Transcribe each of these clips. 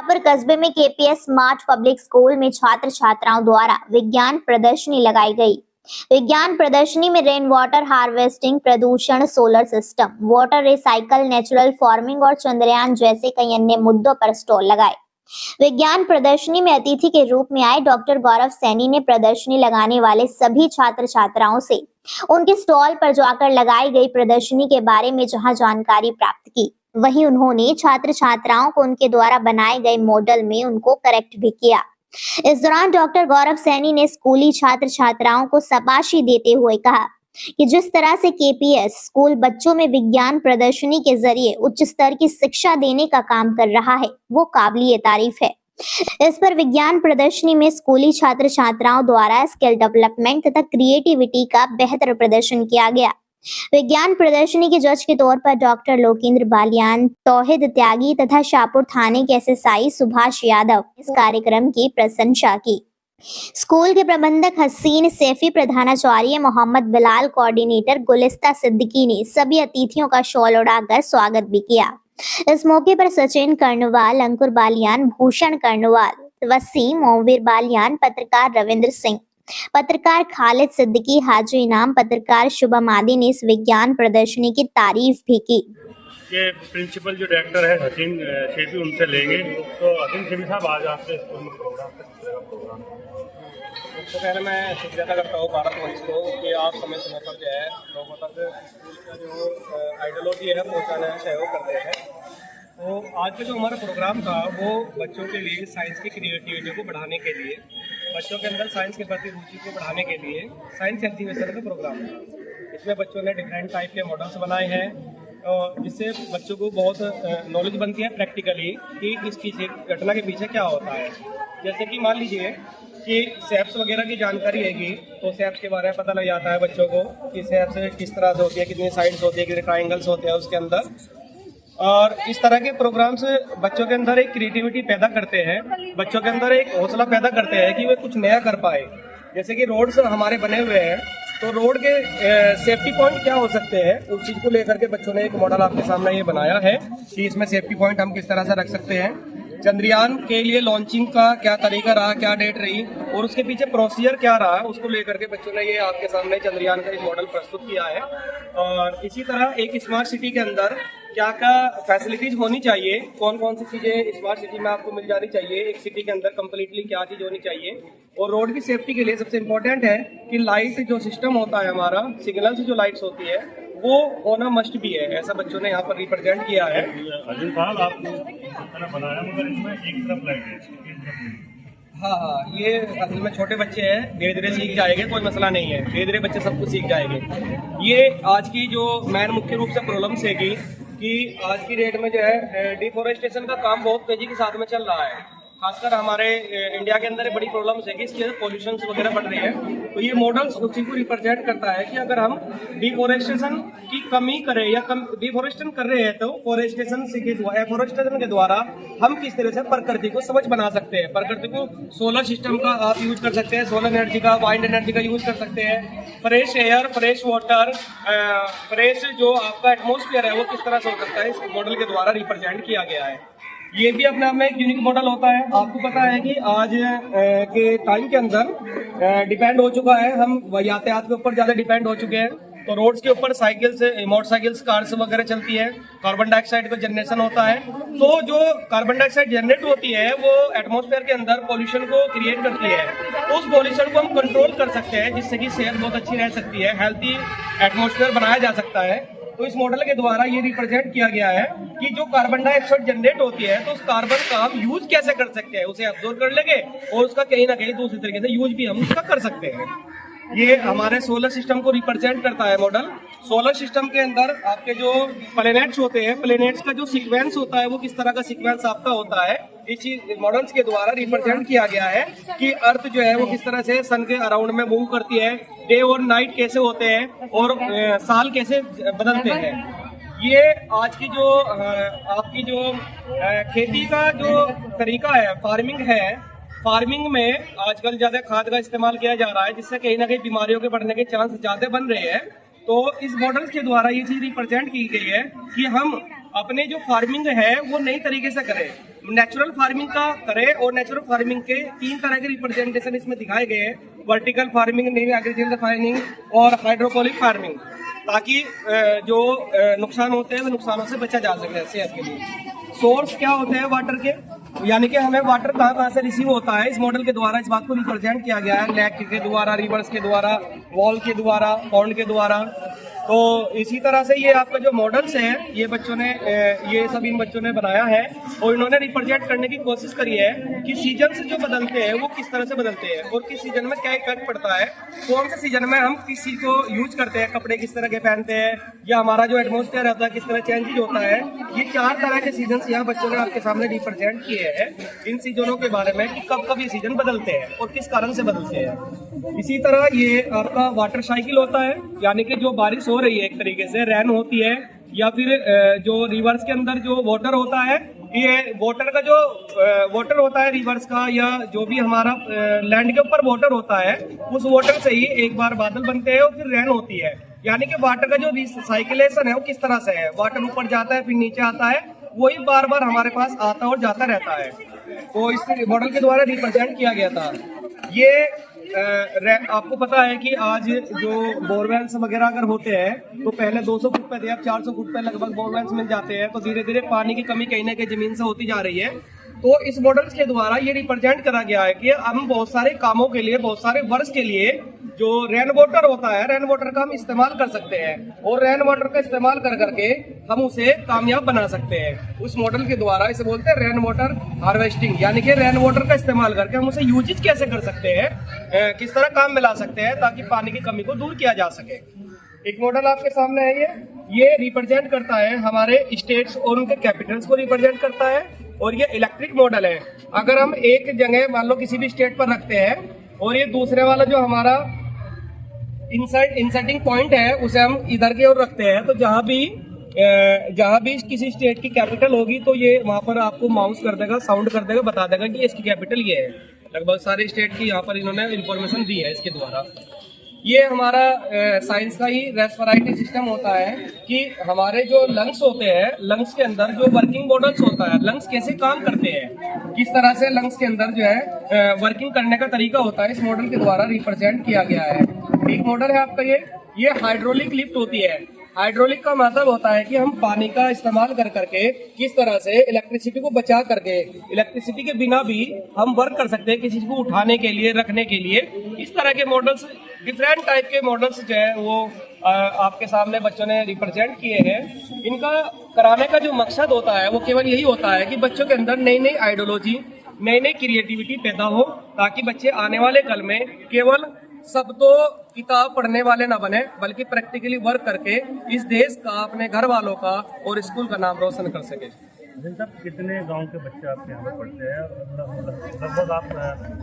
पर कस्बे में केपीएस स्मार्ट पब्लिक स्कूल में छात्र छात्राओं द्वारा विज्ञान प्रदर्शनी लगाई गई। विज्ञान प्रदर्शनी में रेन वाटर हार्वेस्टिंग, प्रदूषण, solar system, water recycle, natural farming और चंद्रयान जैसे कई अन्य मुद्दों पर स्टॉल लगाए। विज्ञान प्रदर्शनी में अतिथि के रूप में आए डॉक्टर गौरव सैनी ने प्रदर्शनी लगाने वाले सभी छात्र छात्राओं से उनके स्टॉल पर जाकर लगाई गई प्रदर्शनी के बारे में जहां जानकारी प्राप्त की, वहीं उन्होंने छात्र छात्राओं को उनके द्वारा बनाए गए मॉडल में उनको करेक्ट भी किया। इस दौरान डॉक्टर गौरव सैनी ने स्कूली छात्र छात्राओं को शाबाशी देते हुए कहा कि जिस तरह से केपीएस स्कूल बच्चों में विज्ञान प्रदर्शनी के जरिए उच्च स्तर की शिक्षा देने का काम कर रहा है, वो काबिलिए तारीफ है। इस पर विज्ञान प्रदर्शनी में स्कूली छात्र छात्राओं द्वारा स्किल डेवलपमेंट तथा क्रिएटिविटी का बेहतर प्रदर्शन किया गया। विज्ञान प्रदर्शनी के जज के तौर पर डॉक्टर लोकेंद्र बालियान, तौहिद त्यागी तथा शाहपुर थाने के एसएसआई सुभाष यादव इस कार्यक्रम की प्रशंसा की। स्कूल के प्रबंधक हसीन सैफी, प्रधानाचार्य मोहम्मद बिलाल, कोऑर्डिनेटर गुलिस्ता सिद्दीकी ने सभी अतिथियों का शॉल उड़ाकर स्वागत भी किया। इस मौके पर सचिन कर्णवाल, अंकुर बालियान, भूषण कर्णवाल, वसीम, ओमवीर बालियान, पत्रकार रविंद्र सिंह, पत्रकार खालिद सिद्दीकी, हाजी इनाम, पत्रकार शुभम आदि ने इस विज्ञान प्रदर्शनी की तारीफ भी की। ये प्रिंसिपल जो डायरेक्टर है हसीन शेफी, उनसे लेंगे। तो हसीन शेफी साहब, आज आपके स्कूल में प्रोग्राम सबसे पहले मैं शुक्रिया अदा करता हूँ भारत वंश को कि आप समय समय पर जो है लोगों तक स्कूल का जो आइडियोलॉजी है पहुँचाने में सहयोग करते हैं। तो आज का जो हमारा प्रोग्राम था वो बच्चों के लिए साइंस की क्रिएटिविटी को बढ़ाने के लिए, बच्चों के अंदर साइंस के प्रति रुचि को बढ़ाने के लिए साइंस एक्टिवेशन का प्रोग्राम था। इसमें बच्चों ने डिफरेंट टाइप के मॉडल्स बनाए हैं और जिससे बच्चों को बहुत नॉलेज बनती है प्रैक्टिकली कि इस पीछे घटना के पीछे क्या होता है। जैसे कि मान लीजिए कि सेप्स वगैरह की जानकारी रहेगी तो सेप्स के बारे में पता लग जाता है बच्चों को कि सेप्स किस तरह से होती है, कितनी साइड्स होती है, कितने ट्राइंगल्स होते हैं उसके अंदर। और इस तरह के प्रोग्राम्स बच्चों के अंदर एक क्रिएटिविटी पैदा करते हैं, बच्चों के अंदर एक हौसला पैदा करते हैं कि वे कुछ नया कर पाए। जैसे कि रोड्स हमारे बने हुए हैं तो रोड के सेफ्टी पॉइंट क्या हो सकते हैं, उस चीज को लेकर के बच्चों ने एक मॉडल आपके सामने ये बनाया है कि इसमें सेफ्टी पॉइंट हम किस तरह से रख सकते हैं। चंद्रयान के लिए लॉन्चिंग का क्या तरीका रहा, क्या डेट रही और उसके पीछे प्रोसीजर क्या रहा, उसको लेकर के बच्चों ने ये आपके सामने चंद्रयान का एक मॉडल प्रस्तुत किया है। और इसी तरह एक स्मार्ट सिटी के अंदर क्या क्या फैसिलिटीज होनी चाहिए, कौन कौन सी चीजें स्मार्ट सिटी में आपको मिल जानी चाहिए, एक सिटी के अंदर कंप्लीटली क्या चीज होनी चाहिए। और रोड की सेफ्टी के लिए सबसे इम्पोर्टेंट है कि लाइट जो सिस्टम होता है हमारा, सिग्नल से जो लाइट्स होती है वो होना मस्ट भी है, ऐसा बच्चों ने यहाँ पर रिप्रेजेंट किया है। अर्जुन साहब, आपने बनाया मगर इसमें एक तरफ लाइट है। हाँ, ये असल में छोटे बच्चे हैं, धीरे धीरे सीख जाएंगे, कोई मसला नहीं है, धीरे धीरे बच्चे सब कुछ सीख जाएंगे। ये आज की जो मैन मुख्य रूप से प्रॉब्लम है कि आज की डेट में जो है डिफोरेस्टेशन का काम बहुत तेजी के साथ में चल रहा है। खासकर हमारे इंडिया के अंदर बड़ी प्रॉब्लम्स है कि इसकी पॉल्यूशन वगैरह बढ़ रही है। तो ये मॉडल्स उसी को रिप्रेजेंट करता है कि अगर हम डिफोरेस्टेशन की कमी करें या डिफोरेस्टेशन कर रहे हैं तो एफोरेस्टेशन के द्वारा हम किस तरह से प्रकृति को स्वच्छ बना सकते हैं। प्रकृति को सोलर सिस्टम का आप यूज कर सकते हैं, सोलर एनर्जी का, वाइंड एनर्जी का यूज कर सकते हैं। Fresh air, fresh water, fresh जो आपका एटमोस्फियर है वो किस तरह से हो सकता है, इस मॉडल के द्वारा रिप्रेजेंट किया गया है। ये भी अपने आप में एक यूनिक मॉडल होता है। आपको पता है कि आज के टाइम के अंदर डिपेंड हो चुका है, हम यातायात के ऊपर ज्यादा डिपेंड हो चुके हैं। तो रोड्स के ऊपर साइकिल्स, मोटरसाइकिल्स, कार्स वगैरह चलती है, कार्बन डाइऑक्साइड का जनरेशन होता है। तो जो कार्बन डाइऑक्साइड जनरेट होती है वो एटमॉस्फेयर के अंदर पॉल्यूशन को क्रिएट करती है। तो उस पॉल्यूशन को हम कंट्रोल कर सकते हैं जिससे कि सेहत बहुत अच्छी रह सकती है, हेल्थी एटमॉस्फेयर बनाया जा सकता है। तो इस मॉडल के द्वारा ये रिप्रेजेंट किया गया है कि जो कार्बन डाइऑक्साइड जनरेट होती है तो उस कार्बन का हम यूज कैसे कर सकते हैं, उसे एब्जॉर्ब कर लेंगे और उसका कहीं ना कहीं दूसरी तरीके से यूज भी हम उसका कर सकते हैं। ये हमारे सोलर सिस्टम को रिप्रेजेंट करता है मॉडल। सोलर सिस्टम के अंदर आपके जो प्लैनेट्स होते हैं, प्लैनेट्स का जो सीक्वेंस होता है वो किस तरह का सीक्वेंस आपका होता है, इस मॉडल्स के द्वारा रिप्रेजेंट किया गया है कि अर्थ जो है वो किस तरह से सन के अराउंड में मूव करती है, डे और नाइट कैसे होते हैं और साल कैसे बदलते हैं। ये आज की जो आपकी जो खेती का जो तरीका है, फार्मिंग है, फार्मिंग में आजकल ज्यादा खाद का इस्तेमाल किया जा रहा है जिससे कहीं ना कहीं बीमारियों के बढ़ने के चांस ज्यादा बन रहे हैं। तो इस मॉडल के द्वारा ये चीज रिप्रेजेंट की गई है कि हम अपने जो फार्मिंग है वो नई तरीके से करे, नेचुरल फार्मिंग का करे। और नेचुरल फार्मिंग के 3 तरह के रिप्रेजेंटेशन इसमें दिखाए गए हैं, vertical farming, navy agriculture farming और हाइड्रोपोनिक फार्मिंग, ताकि जो नुकसान होते हैं वो नुकसानों से बचा जा सके सेहत के लिए। सोर्स क्या होते हैं वाटर के, यानी कि हमें वाटर कहाँ से रिसीव होता है, इस मॉडल के द्वारा इस बात को रिप्रेजेंट किया गया है, लेक के द्वारा, रिवर्स के द्वारा, वॉल के द्वारा, पॉन्ड के द्वारा। तो इसी तरह से ये आपका जो मॉडल्स है ये बच्चों ने ये सब इन बच्चों ने बनाया है और इन्होंने रिप्रेजेंट करने की कोशिश करी है कि सीजन से जो बदलते हैं वो किस तरह से बदलते हैं और किस सीजन में क्या इफेक्ट पड़ता है, कौन से सीजन में हम किस चीज को यूज करते हैं, कपड़े किस तरह के पहनते हैं या हमारा जो एटमोस्फेयर रहता है किस तरह चेंजेज होता है। ये 4 तरह के सीजन यहाँ बच्चों ने आपके सामने रिप्रेजेंट किए हैं, इन सीजनों के बारे में कि कब कब ये सीजन बदलते हैं और किस कारण से बदलते हैं। इसी तरह ये आपका वाटर साइकिल होता है, यानी कि जो बारिश हो रही है एक तरीके से रेन होती है, या फिर जो रिवर्स के अंदर जो वाटर होता है, ये वाटर का जो वाटर होता है रिवर्स का या जो भी हमारा लैंड के ऊपर वाटर होता है, उस वाटर से ही एक बार बादल बनते हैं और फिर रेन होती है। यानी कि वाटर का जो साइकिलेशन है वो किस तरह से है, वाटर ऊपर जाता है फिर नीचे आता है, वही बार बार हमारे पास आता और जाता रहता है। तो इस मॉडल के द्वारा रिप्रेजेंट किया गया था। ये आपको पता है कि आज जो बोरवेल्स वगैरह अगर होते हैं तो पहले 200 फुट पे थे, अब 400 फुट पे लगभग बोरवेल्स मिल जाते हैं। तो धीरे धीरे पानी की कमी कहीं ना कहीं जमीन से होती जा रही है। तो इस मॉडल्स के द्वारा ये रिप्रेजेंट करा गया है कि हम बहुत सारे कामों के लिए, बहुत सारे वर्ष के लिए जो रेन वाटर होता है, रेन वाटर का हम इस्तेमाल कर सकते हैं और रेन वाटर का इस्तेमाल कर करके हम उसे कामयाब बना सकते हैं। उस मॉडल के द्वारा इसे बोलते हैं रेन वाटर हार्वेस्टिंग, यानी कि रेन वाटर का इस्तेमाल करके हम उसे यूजेज कैसे कर सकते हैं, किस तरह काम में ला सकते हैं ताकि पानी की कमी को दूर किया जा सके। एक मॉडल आपके सामने है, ये रिप्रेजेंट करता है हमारे स्टेट्स और उनके कैपिटल्स को रिप्रेजेंट करता है और ये इलेक्ट्रिक मॉडल है। अगर हम एक जगह मान लो किसी भी स्टेट पर रखते हैं और ये दूसरे वाला जो हमारा इंसर्टिंग पॉइंट है उसे हम इधर की ओर रखते हैं, तो जहां भी किसी स्टेट की कैपिटल होगी तो ये वहां पर आपको माउस कर देगा, साउंड कर देगा, बता देगा कि इसकी कैपिटल ये है। लगभग सारे स्टेट की यहाँ पर इन्होंने इंफॉर्मेशन दी है इसके द्वारा। ये हमारा साइंस का ही रेस्पिरेटरी सिस्टम होता है कि हमारे जो लंग्स होते हैं, लंग्स के अंदर जो वर्किंग मॉडल्स होता है, लंग्स कैसे काम करते हैं, किस तरह से लंग्स के अंदर जो है वर्किंग करने का तरीका होता है, इस मॉडल के द्वारा रिप्रेजेंट किया गया है। एक मॉडल है आपका ये हाइड्रोलिक लिफ्ट होती है। हाइड्रोलिक का मतलब होता है कि हम पानी का इस्तेमाल कर करके किस तरह से इलेक्ट्रिसिटी को बचा करके, इलेक्ट्रिसिटी के बिना भी हम वर्क कर सकते हैं किसी चीज को उठाने के लिए, रखने के लिए। इस तरह के मॉडल्स, डिफरेंट टाइप के मॉडल्स जो है वो आपके सामने बच्चों ने रिप्रेजेंट किए हैं। इनका कराने का जो मकसद होता है वो केवल यही होता है कि बच्चों के अंदर नई नई आइडियोलॉजी, नई नई क्रिएटिविटी पैदा हो, ताकि बच्चे आने वाले कल में केवल सब तो किताब पढ़ने वाले ना बने, बल्कि प्रैक्टिकली वर्क करके इस देश का, अपने घर वालों का और स्कूल का नाम रोशन कर सके। साहब, कितने गांव के बच्चे आपके यहाँ पे पढ़ते हैं? लगभग आप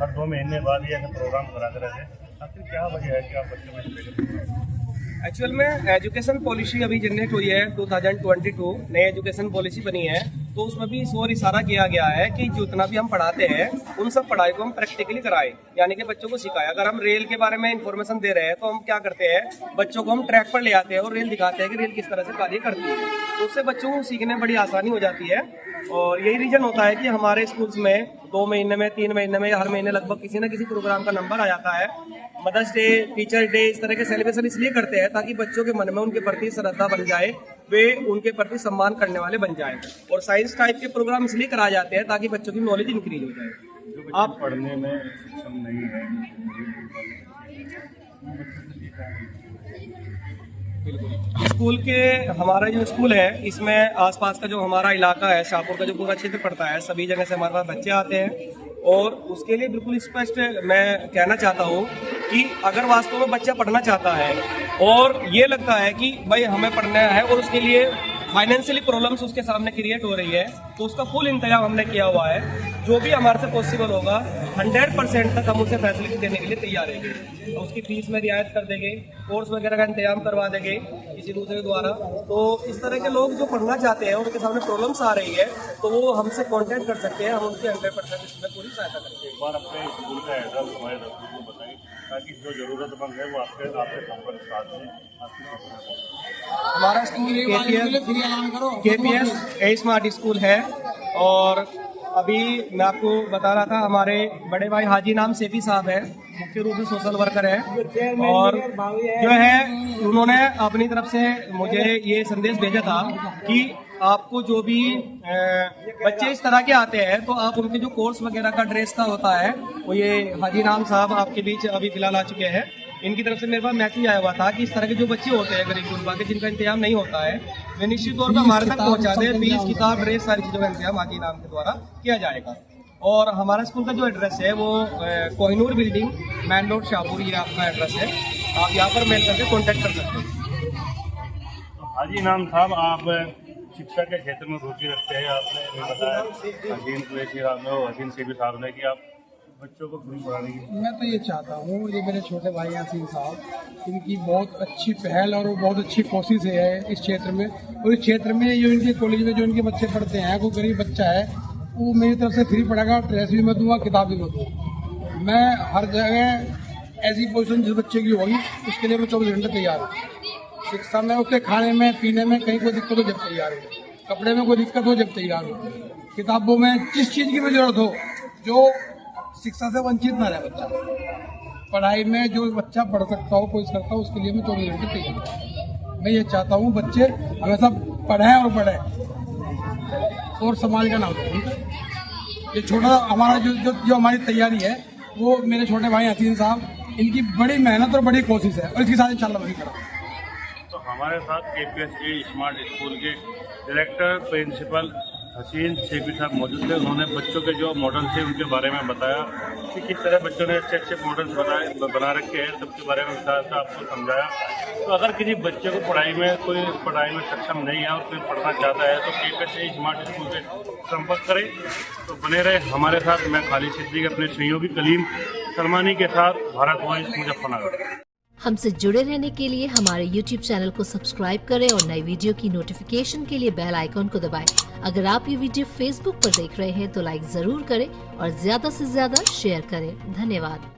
हर 2 महीने बाद ये प्रोग्राम कराते रहते हैं, आखिर क्या वजह है कि आप बच्चों में लेकर? एक्चुअल में एजुकेशन पॉलिसी अभी जनरेट हुई है 2022, नई एजुकेशन पॉलिसी बनी है, तो उसमें भी इस ओर इशारा किया गया है कि जितना भी हम पढ़ाते हैं उन सब पढ़ाई को हम प्रैक्टिकली कराएं, यानी कि बच्चों को सिखाएं। अगर हम रेल के बारे में इंफॉर्मेशन दे रहे हैं तो हम क्या करते हैं, बच्चों को हम ट्रैक पर ले आते हैं और रेल दिखाते हैं कि रेल किस तरह से कार्य करती है, तो उससे बच्चों को सीखने में बड़ी आसानी हो जाती है। और यही रीजन होता है कि हमारे स्कूल्स में 2 महीने में, 3 महीने में, हर महीने लगभग किसी न किसी प्रोग्राम का नंबर आ जाता है। मदर्स डे, टीचर डे, इस तरह के सेलिब्रेशन इसलिए करते हैं ताकि बच्चों के मन में उनके प्रति श्रद्धा बन जाए, वे उनके प्रति सम्मान करने वाले बन जाए। और साइंस टाइप के प्रोग्राम इसलिए कराए जाते हैं ताकि बच्चों की नॉलेज इंक्रीज हो जाए। आप पढ़ने में सक्षम नहीं है, स्कूल के, हमारा जो स्कूल है इसमें आसपास का जो हमारा इलाका है, शाहपुर का जो पूरा क्षेत्र पड़ता है, सभी जगह से हमारे पास बच्चे आते हैं। और उसके लिए बिल्कुल स्पष्ट मैं कहना चाहता हूँ कि अगर वास्तव में बच्चा पढ़ना चाहता है और ये लगता है कि भाई हमें पढ़ना है और उसके लिए फाइनेंशियली प्रॉब्लम्स उसके सामने क्रिएट हो रही है, तो उसका फुल इंतजाम हमने किया हुआ है। जो भी हमारे से पॉसिबल होगा 100% तक हम उसे फैसिलिटी देने के लिए तैयार रहेंगे। तो उसकी फीस में रियायत कर देंगे, कोर्स वगैरह का इंतजाम करवा देंगे किसी दूसरे द्वारा। तो इस तरह के लोग जो पढ़ना चाहते हैं, उनके सामने प्रॉब्लम्स आ रही है, तो वो हमसे कॉन्टेक्ट कर सकते हैं, हम उनकी 100% इसमें पूरी सहायता करेंगे। एक बार अपने स्कूल का एड्रेस हमारे दर्शकों को बताएं। ताकि जो ज़रूरतमंद है वो आपके संपर्क साथ में आपकी सहायता करें। हमारा स्कूल KPS ए स्मार्ट स्कूल है। और अभी मैं आपको बता रहा था, हमारे बड़े भाई हाजी नाम सेफी साहब है, मुख्य रूप से सोशल वर्कर है, और जो है उन्होंने अपनी तरफ से मुझे ये संदेश भेजा था कि आपको जो भी बच्चे इस तरह के आते हैं तो आप उनके जो कोर्स वगैरह का ड्रेस का होता है, वो ये हाजी नाम साहब आपके बीच अभी फिलहाल आ चुके हैं, इनकी तरफ से मेरे पास मैसेज आया हुआ था कि इस तरह के जो बच्चे होते हैं गरीब गुरबा के, जिनका इंतजाम नहीं होता है, वे निश्चित तौर पर हमारे तक पहुंचा दे। फीस, किताब, ड्रेस, सारी चीज़ों का इंतजाम हाजी नाम के द्वारा किया जाएगा। और हमारा स्कूल का जो एड्रेस है वो Kohinoor building, main road, Shahpur, ये आपका एड्रेस है। आप यहाँ पर मेल करके कॉन्टैक्ट कर सकते हैं। हाजी नाम साहब, आप शिक्षा के क्षेत्र में रुचि रखते हैं। आपने भी बताया हसीन कुरैशी साहब ने और हसीन सेबी साहब ने कि आप बच्चों को फ्री पढ़ाने की। मैं तो ये चाहता हूँ, ये मेरे छोटे भाई हसीन साहब, इनकी बहुत अच्छी पहल और बहुत अच्छी कोशिश है इस क्षेत्र में। और इस क्षेत्र में जो इनके कॉलेज में जो इनके बच्चे पढ़ते हैं, कोई गरीब बच्चा है, वो मेरी तरफ से फ्री पढ़ेगा, ड्रेस भी मैं दूंगा, किताब भी मैं दूँगा। मैं हर जगह ऐसी पोजीशन जिस बच्चे की होगी उसके लिए मैं 24 घंटे तैयार हूँ। शिक्षा में, उसके खाने में, पीने में कहीं कोई दिक्कत हो जब तैयार हो, कपड़े में कोई दिक्कत हो जब तैयार हो, किताबों में जिस चीज़ की भी जरूरत हो, जो शिक्षा से वंचित ना रहे बच्चा, पढ़ाई में जो बच्चा पढ़ सकता हो, कोई करता हो, उसके लिए मैं 24 घंटे तैयार हूँ। मैं ये चाहता हूँ बच्चे हमेशा पढ़ें और पढ़ें और समाज का नाम करें। ये छोटा हमारा जो हमारी तैयारी है, वो मेरे छोटे भाई हसीन साहब, इनकी बड़ी मेहनत और बड़ी कोशिश है, और इसके साथ इंशाल्लाह वही करा। तो हमारे साथ KPS ए स्मार्ट स्कूल के डायरेक्टर प्रिंसिपल हसीन सेबी साहब मौजूद थे। उन्होंने बच्चों के जो मॉडल थे उनके बारे में बताया कि किस तरह बच्चों ने अच्छे अच्छे मॉडल्स बना रखे हैं, सबके बारे में विस्तार से आपको समझाया। तो अगर किसी बच्चे को पढ़ाई में सक्षम नहीं है और कोई पढ़ना चाहता है तो KPS ए स्मार्ट स्कूल से संपर्क करें। तो बने रहे हमारे साथ। मैं खालिद सिद्दीकी अपने सहयोगी कलीम सलमानी के साथ, भारत वॉइस, मुजफ्फरनगर। हमसे जुड़े रहने के लिए हमारे YouTube चैनल को सब्सक्राइब करें और नई वीडियो की नोटिफिकेशन के लिए बेल आइकॉन को दबाएं। अगर आप ये वीडियो Facebook पर देख रहे हैं तो लाइक जरूर करें और ज्यादा से ज्यादा शेयर करें। धन्यवाद।